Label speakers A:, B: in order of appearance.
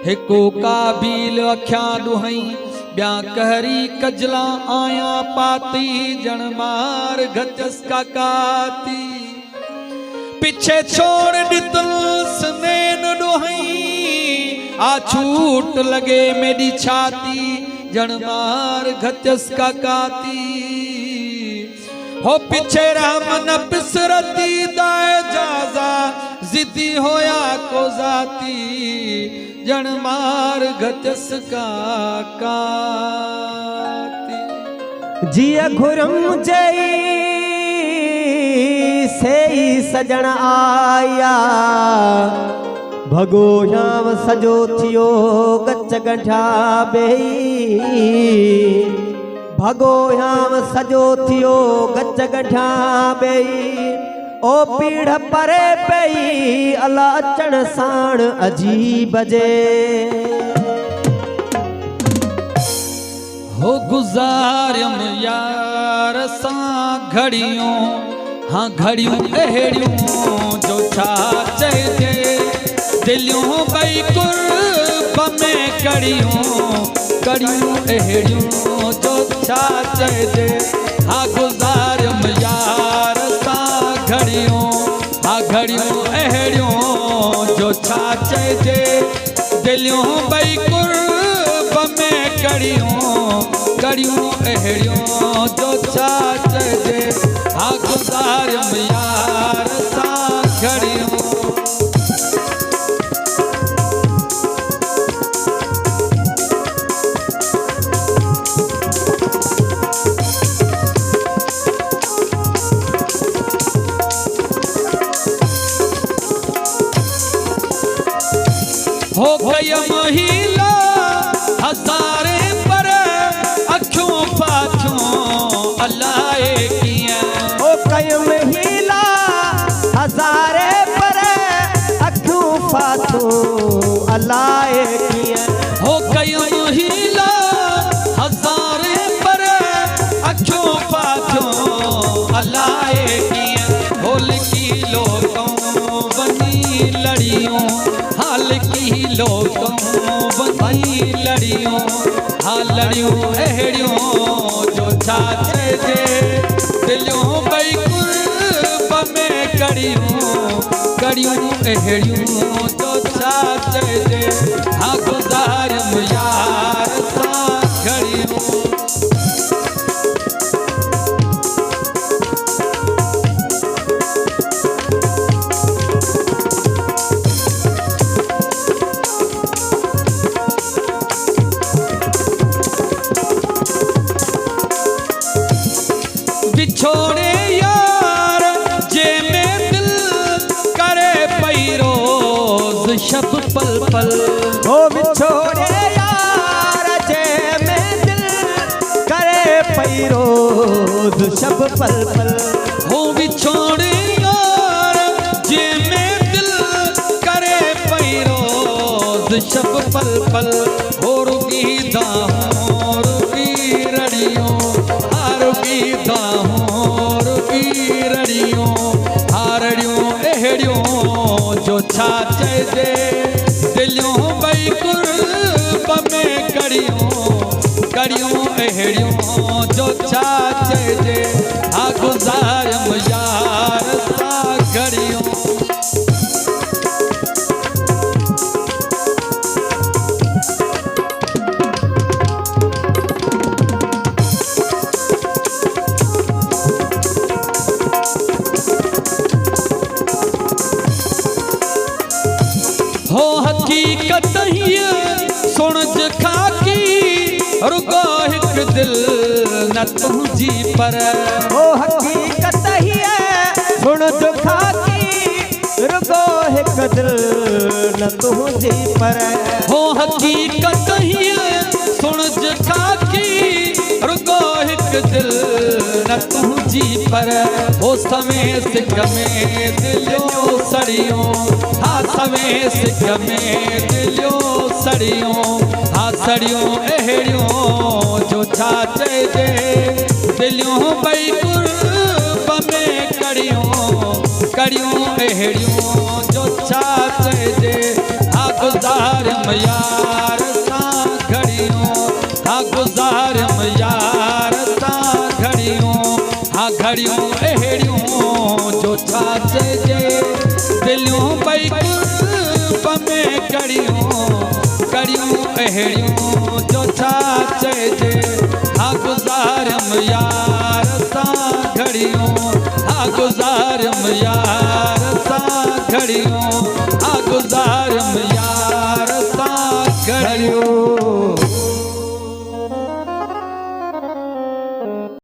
A: हिको काबिल अख्या दुहई ब्या कहरी कजला आया पाती जन मार गजस का काती पीछे छोड़ दितल सनेन दुहई आ छूट लगे मेरी छाती जन मार गजस का काती हो पीछे राम न पिसरती दाए जाजा जिद्दी होया को जाती जन मार गजस का काती
B: जिया घुरम जई से सजन आया भगो याम सजो थियो गच गंठा बेई भगो याम सजो थियो गच गंठा बेई ओ पीढ़ परे पई अला अचण साण अजीब जे
A: हो गुजारियम यार सा घड़ियों हाँ घड़ियों अहड़ियों जो छा चए दिलियों बई कुर्ब में कड़ियों कड़ियों अहड़ियों जो छा चए हाँ गुजारियम यार सा घड़ियों हाँ घड़ियों अहड़ियों जो छा चए दिलियों बई कुर्ब में कड़ियों कड़ियों अहड़ियों जो छा चए हाँ गुजारियम यार सा घड़ियों हो गया महिला हजारे पर अखियों पाछों अल्लाह किया
B: हो गया महिला हजारे पर अखियों पाछों अल्लाह किया
A: हो गया महिला हजारे पर अखियों पाछों अल्लाह किया होल की लोगों बनी लड़ियों हाल की लोगों बनी लड़ियों हाँ लड़ियों अहड़ियों जो छाचे जे दिलियों बई कुर्ब में कड़ियों कड़ियों अहड़ियों जो छाचे जे हाँ गुजारियम यार सा घड़ियों बिछोड़े यार जे में दिल करे पई रोज शब पल पल
B: हो बिछोड़े यार जे में दिल करे पई रोज शब पल पल
A: हो बिछोड़े यार जे में दिल करे पई रोज शब पल पल हो रुकी दाहों रुकी रड़ियों रुकी दाहों रुकी रड़ियों हारड़ियों अहड़ियों जो छाचे जे दिलियों बई कुर्ब में कड़ियों कड़ियों अहड़ियों जो छाचे जे हाँ गुजारियम यार सा घड़ियों हो हकीकत ही सुन खाकी रुगो हिक दिल न तुझी पर
B: हो हकीकत ही सुन खाकी रुगो हिक दिल न तुझी पर
A: हो हकीकत ही सुन खाकी रुगो हिक दिल न तुझी पर हो समय सिक में दिलियों सड़ियों हाँ समय सिक में दिलियों सड़ियों हाँ सड़ियों अहड़ियों जो छाचे जे दिलियों बई कुर्ब में कड़ियों कड़ियों अहड़ियों जो छाचे जे हाँ गुजारियम यार घड़ियों अहिड़ियूं जो छा चइजे दिलियूं ॿई कुर्ब में कड़ियूं अहिड़ियूं जो छा चइजे हा गुज़ारियम यार सां घड़ियूं हा गुज़ारियम यार सां घड़ियूं हा गुज़ारियम